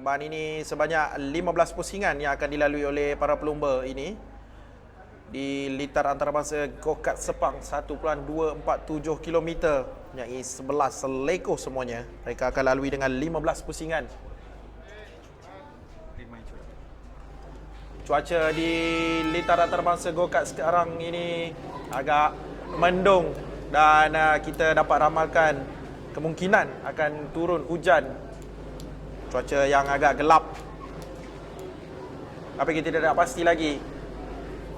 Perlombaan ini sebanyak 15 pusingan yang akan dilalui oleh para pelumba ini di litar antarabangsa Go-Kart Sepang 1.247 km, mempunyai 11 seleko semuanya. Mereka akan lalui dengan 15 pusingan. Cuaca di litar antarabangsa Go-Kart sekarang ini agak mendung dan kita dapat ramalkan kemungkinan akan turun hujan. Cuaca yang agak gelap, tapi kita tidak pasti lagi.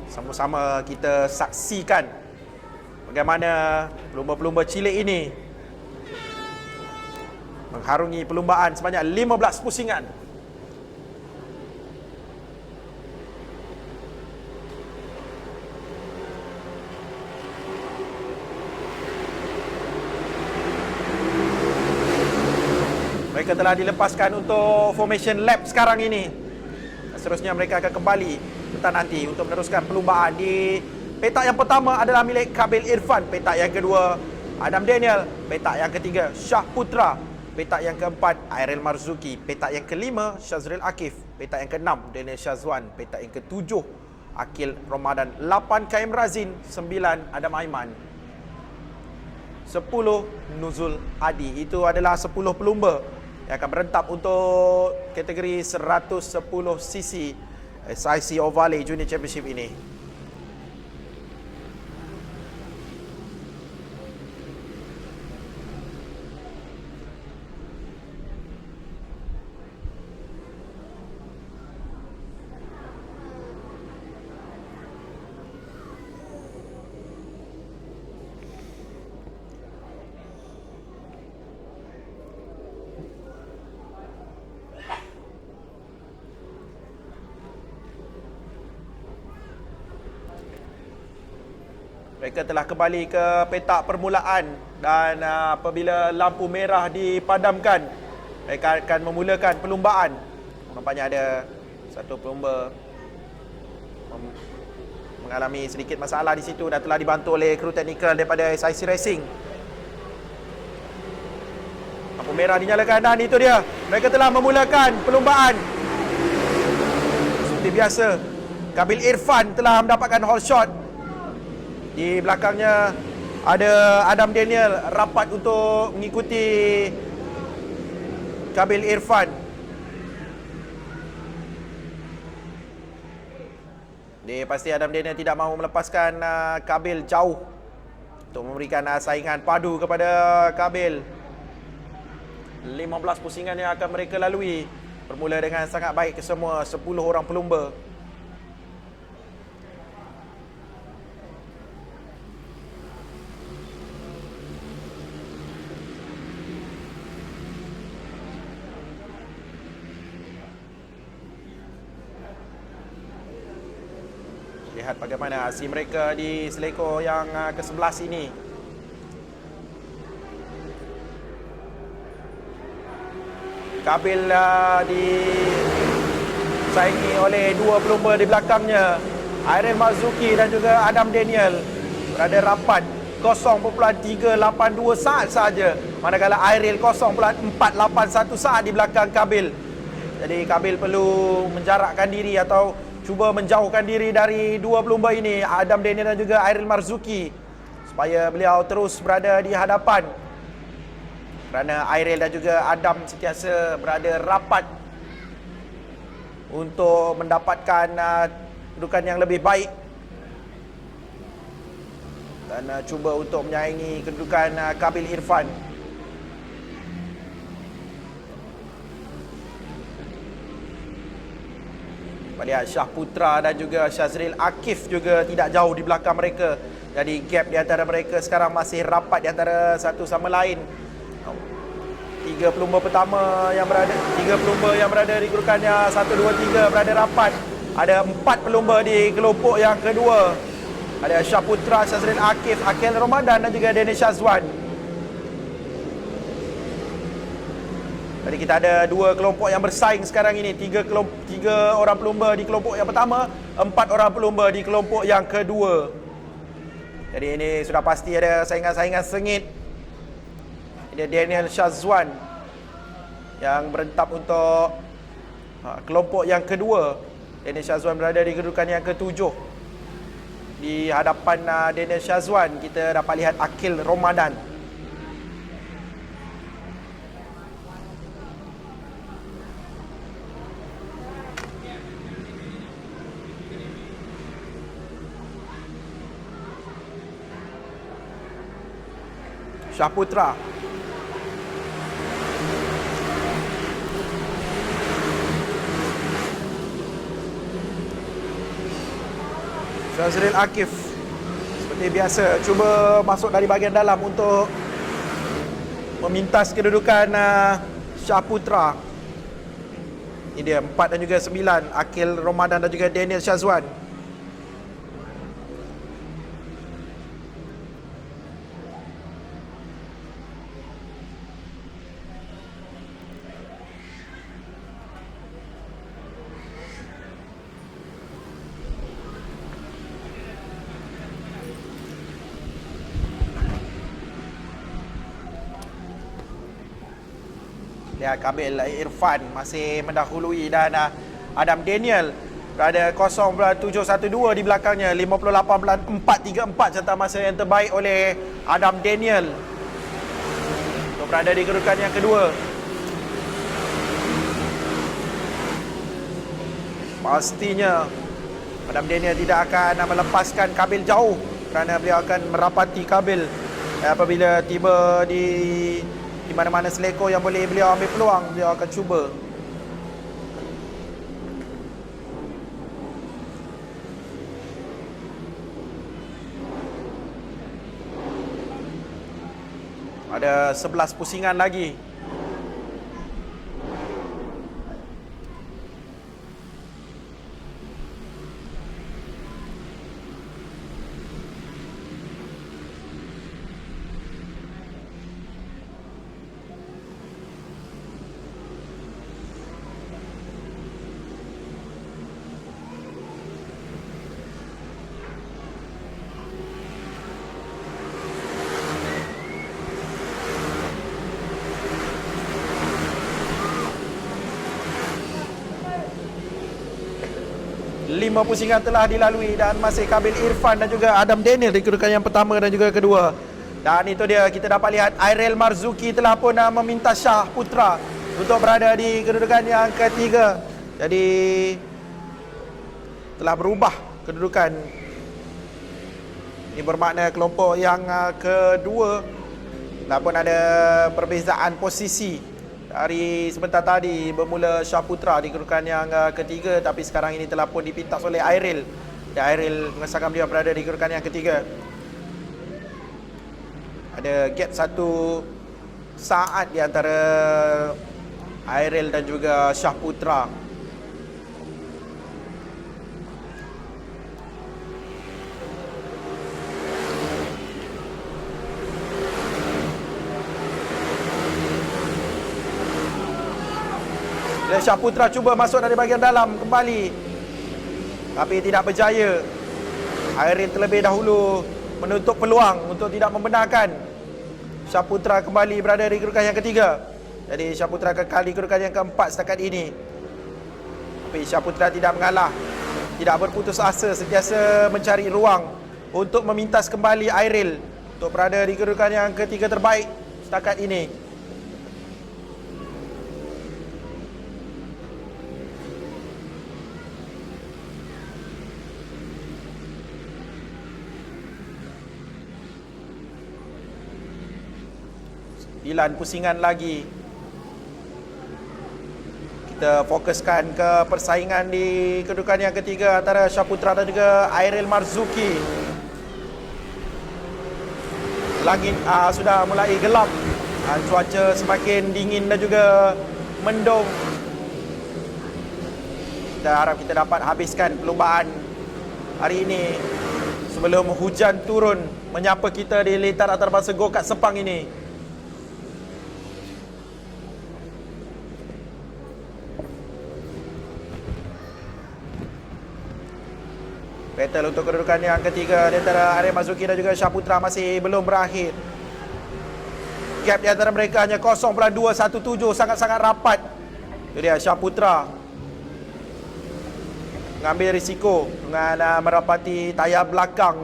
Sama-sama kita saksikan bagaimana pelumba-pelumba cilik ini mengharungi perlumbaan sebanyak 15 pusingan. Mereka telah dilepaskan untuk formation lap sekarang ini. Seterusnya mereka akan kembali petang nanti untuk meneruskan perlumbaan. Di petak yang pertama adalah milik Kabil Irfan, petak yang kedua Adam Daniel, petak yang ketiga Syah Putra, petak yang keempat Airil Marzuki, petak yang kelima Syazril Akif, petak yang keenam Daniel Syazwan, petak yang ketujuh Akil Ramadan, 8 KM Razin, 9 Adam Aiman, 10 Nuzul Adi. Itu adalah 10 pelumba yang akan berentap untuk kategori 110cc SIC Ovale Junior Championship ini. Mereka telah kembali ke petak permulaan dan apabila lampu merah dipadamkan, mereka akan memulakan perlumbaan. Nampaknya ada satu pelumba mengalami sedikit masalah di situ dan telah dibantu oleh kru teknikal daripada SIC Racing. Lampu merah dinyalakan dan itu dia. Mereka telah memulakan perlumbaan. Seperti biasa, Kabil Irfan telah mendapatkan hole shot. Di belakangnya ada Adam Daniel rapat untuk mengikuti Kabil Irfan. Pasti Adam Daniel tidak mahu melepaskan Kabil jauh untuk memberikan saingan padu kepada Kabil. 15 pusingan yang akan mereka lalui bermula dengan sangat baik kesemua 10 orang pelumba. Lihat bagaimana aksi mereka di seleko yang ke-11 ini. Kabil disaingi oleh dua pelumba di belakangnya, Airil Marzuki dan juga Adam Daniel, berada rapat 0.382 saat saja, manakala Airil 0.481 saat di belakang Kabil. Jadi Kabil perlu menjarakkan diri atau cuba menjauhkan diri dari dua pelumba ini, Adam Daniel dan juga Airil Marzuki, supaya beliau terus berada di hadapan. Kerana Airil dan juga Adam sentiasa berada rapat untuk mendapatkan kedudukan yang lebih baik dan cuba untuk menyaingi kedudukan Kabil Irfan. Lihat Syah Putra dan juga Syazril Akif juga tidak jauh di belakang mereka. Jadi gap di antara mereka sekarang masih rapat di antara satu sama lain. Tiga pelumba yang berada di kedudukannya 1, 2, 3 berada rapat. Ada 4 pelumba di kelompok yang kedua. Ada Syah Putra, Syazril Akif, Akil Ramadan dan juga Daniel Syazwan. Jadi kita ada dua kelompok yang bersaing sekarang ini. Tiga orang pelumba di kelompok yang pertama, 4 orang pelumba di kelompok yang kedua. Jadi ini sudah pasti ada saingan-saingan sengit. Ini Daniel Syazwan yang berentap untuk Kelompok yang kedua, Daniel Syazwan berada di kedudukan yang ketujuh. Di hadapan Daniel Syazwan, kita dapat lihat Akil Ramadan. Syahputra. Syazril Akif seperti biasa cuba masuk dari bahagian dalam untuk memintas kedudukan Syahputra. Ini dia 4 dan juga 9, Akil Ramadan dan juga Daniel Syazwan. Lihat Kabil Irfan masih mendahului dan Adam Daniel berada 0.712 di belakangnya. 58.434 catatan masa yang terbaik oleh Adam Daniel untuk berada di kedudukan yang kedua. Pastinya Adam Daniel tidak akan melepaskan Kabil jauh kerana beliau akan merapati Kabil apabila tiba di mana-mana seleko yang boleh beliau ambil peluang, beliau akan cuba. Ada 11 pusingan lagi. Lima pusingan telah dilalui dan masih Kabil Irfan dan juga Adam Daniel di kedudukan yang pertama dan juga kedua. Dan itu dia, kita dapat lihat Airel Marzuki telah pun meminta Syahputra untuk berada di kedudukan yang ketiga. Jadi telah berubah kedudukan. Ini bermakna kelompok yang kedua telah pun ada perbezaan posisi. Dari sebentar tadi bermula Syahputra di kedudukan yang ketiga, tapi sekarang ini telah pun dipintas oleh Airil. Dan Airil mengesahkan beliau berada di kedudukan yang ketiga. Ada gap 1 saat di antara Airil dan juga Syahputra. Syahputra cuba masuk dari bahagian dalam kembali, tapi tidak berjaya. Airil terlebih dahulu menutup peluang untuk tidak membenarkan Syahputra kembali berada di kedudukan yang ketiga. Jadi Syahputra kekal di kedudukan yang keempat setakat ini. Tapi Syahputra tidak mengalah, tidak berputus asa, sentiasa mencari ruang untuk memintas kembali Airil untuk berada di kedudukan yang ketiga terbaik setakat ini. Pusingan lagi. Kita fokuskan ke persaingan di kedudukan yang ketiga antara Syahputra dan juga Airil Marzuki. Langit sudah mulai gelap, cuaca semakin dingin dan juga mendung. Kita harap kita dapat habiskan perlombaan hari ini sebelum hujan turun menyapa kita di lintaran antarabangsa Go Kart Sepang ini. Battle untuk kedudukan yang ketiga di antara Airil Marzuki dan juga Syahputra masih belum berakhir. Gap di antara mereka hanya 0.217, sangat-sangat rapat. Itu dia Syahputra mengambil risiko dengan merapati tayar belakang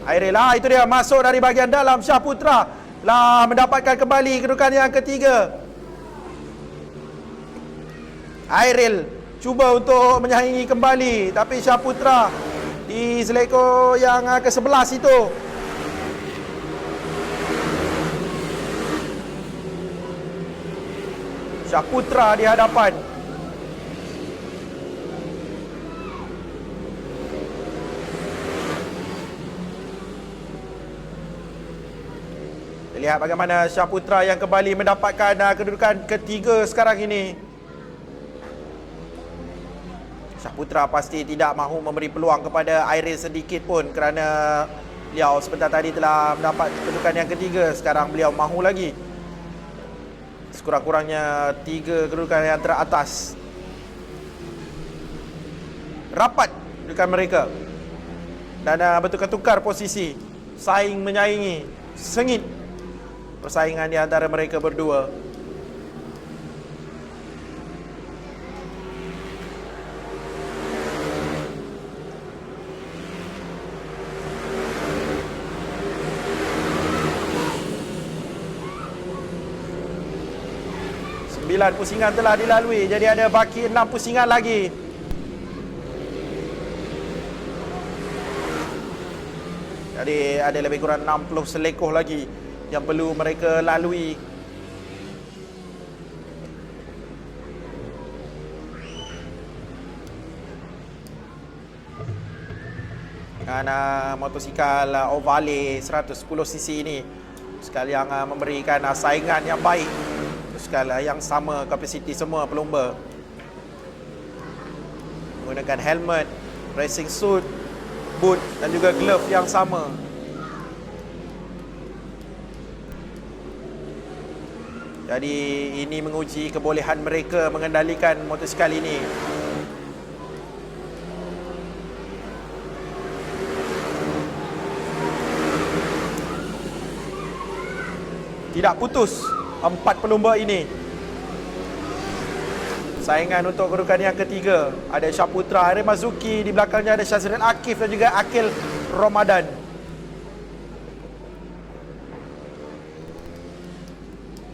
Airil. Itu dia masuk dari bahagian dalam. Shah Putra lah mendapatkan kembali kedudukan yang ketiga. Airil cuba untuk menyaingi kembali, tapi Shah Putra di seleko yang ke-11 itu. Shah Putra di hadapan. Kita lihat bagaimana Shah Putra yang kembali mendapatkan kedudukan ketiga sekarang ini. Shah Putra pasti tidak mahu memberi peluang kepada Airil sedikit pun, kerana beliau sebentar tadi telah mendapat kedudukan yang ketiga. Sekarang beliau mahu lagi. Sekurang-kurangnya 3 kedudukan yang teratas. Rapat kedudukan mereka. Dan bertukar-tukar posisi. Saing menyaingi. Sengit persaingan di antara mereka berdua. Sembilan pusingan telah dilalui, jadi ada baki 6 pusingan lagi. Jadi ada lebih kurang 60 selekoh lagi yang perlu mereka lalui. Dengan motosikal Ovale 110cc ini, sekali yang memberikan saingan yang baik, sekali yang sama kapasiti semua pelumba. Menggunakan helmet, racing suit, boot dan juga glove yang sama. Jadi ini menguji kebolehan mereka mengendalikan motosikal ini. Tidak putus 4 pelumba ini. Saingan untuk kedudukan yang ketiga. Ada Shah Putra, Airil Marzuki, di belakangnya ada Shazril Akif dan juga Akil Ramadan.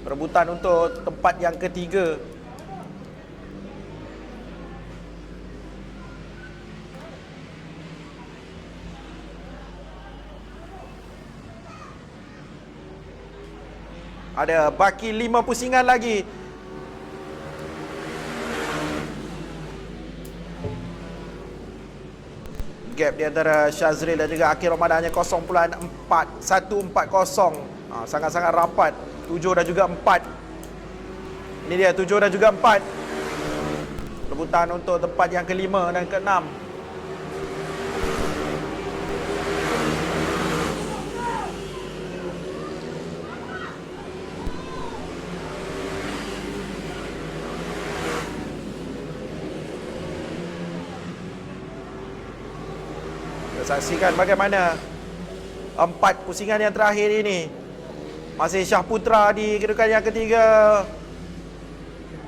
Perebutan untuk tempat yang ketiga. Ada baki 5 pusingan lagi. Gap di antara Shazril dan juga Akil Ramadan hanya 0.4140. Sangat-sangat rapat. 7 dan juga 4. Ini dia 7 dan juga 4. Rebutan untuk tempat yang kelima dan keenam. Saksikan bagaimana 4 pusingan yang terakhir ini. Masih Shah Putra di kedudukan yang ketiga.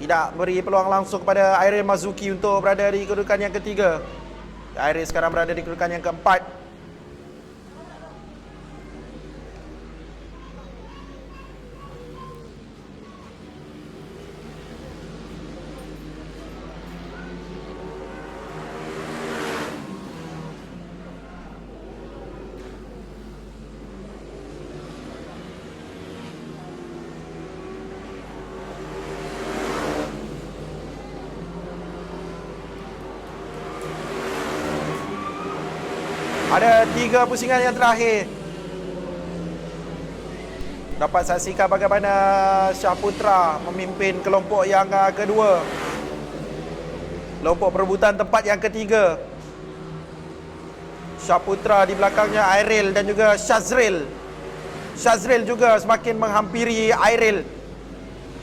Tidak beri peluang langsung kepada Airil Marzuki untuk berada di kedudukan yang ketiga. Airil sekarang berada di kedudukan yang keempat. Ada 3 pusingan yang terakhir. Dapat saksikan bagaimana Shah Putra memimpin kelompok yang kedua. Kelompok perebutan tempat yang ketiga. Shah Putra di belakangnya Airil dan juga Shazril. Shazril juga semakin menghampiri Airil.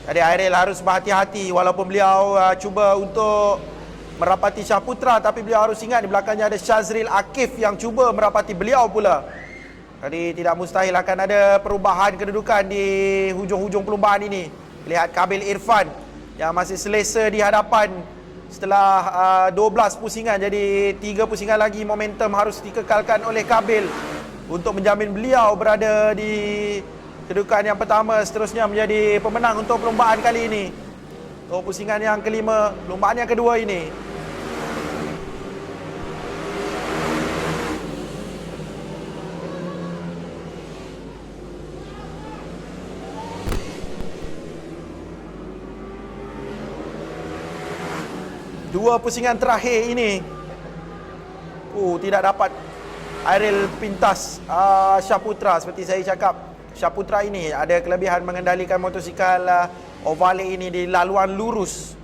Jadi Airil harus berhati-hati walaupun beliau cuba untuk merapati Shah Putra, tapi beliau harus ingat di belakangnya ada Shazril Akif yang cuba merapati beliau pula. Jadi tidak mustahil akan ada perubahan kedudukan di hujung-hujung perlumbaan ini. Lihat Kabil Irfan yang masih selesa di hadapan setelah 12 pusingan. Jadi 3 pusingan lagi momentum harus dikekalkan oleh Kabil untuk menjamin beliau berada di kedudukan yang pertama, seterusnya menjadi pemenang untuk perlombaan kali ini. Untuk pusingan yang kelima, perlombaan yang kedua ini. Dua pusingan terakhir ini, tidak dapat Airil pintas Syaputra. Seperti saya cakap, Syaputra ini ada kelebihan mengendalikan motosikal ovale ini di laluan lurus.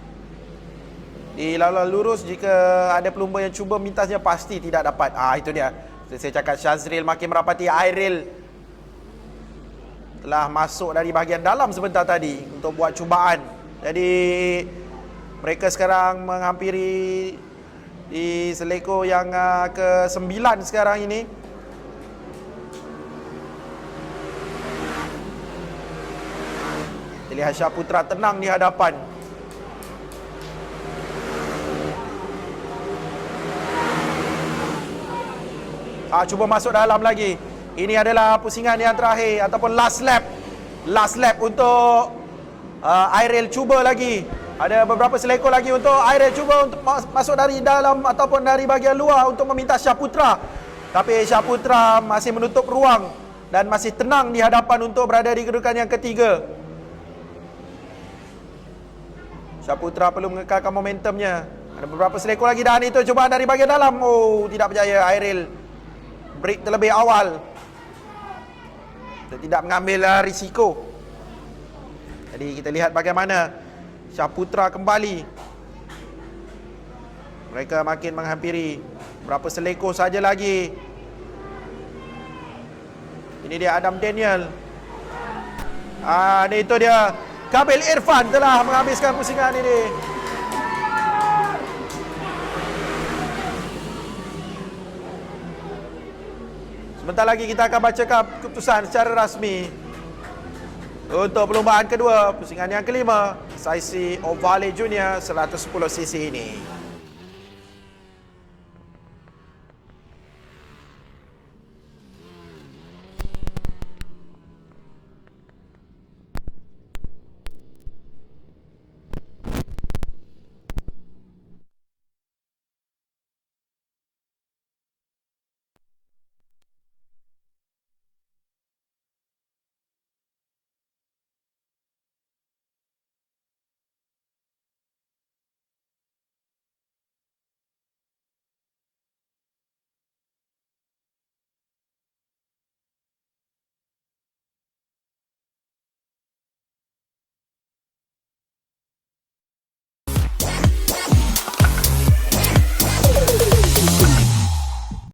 Di laluan lurus, jika ada pelumba yang cuba mintasnya, pasti tidak dapat. Itu dia. Saya cakap, Syazril makin merapati Airil. Telah masuk dari bahagian dalam sebentar tadi untuk buat cubaan. Jadi mereka sekarang menghampiri di seleko yang ke-9 sekarang ini. Kita lihat Syaputra tenang di hadapan. Cuba masuk dalam lagi. Ini adalah pusingan yang terakhir ataupun last lap. Last lap untuk Airil, cuba lagi. Ada beberapa seleko lagi untuk Airil cuba untuk masuk dari dalam ataupun dari bahagian luar untuk meminta Syaputra. Tapi Syaputra masih menutup ruang dan masih tenang di hadapan untuk berada di kedudukan yang ketiga. Syaputra perlu mengekalkan momentumnya. Ada beberapa seleko lagi dan itu cubaan dari bahagian dalam. Tidak berjaya. Airil break terlebih awal. Dia tidak mengambil risiko. Jadi kita lihat bagaimana Syaputra kembali. Mereka makin menghampiri. Berapa seleko saja lagi. Ini dia Adam Daniel. Ini itu dia. Kabil Irfan telah menghabiskan pusingan ini. Sebentar lagi kita akan bacakan keputusan secara rasmi untuk perlombaan kedua, pusingan yang kelima, saisi Ovale Junior 110cc ini.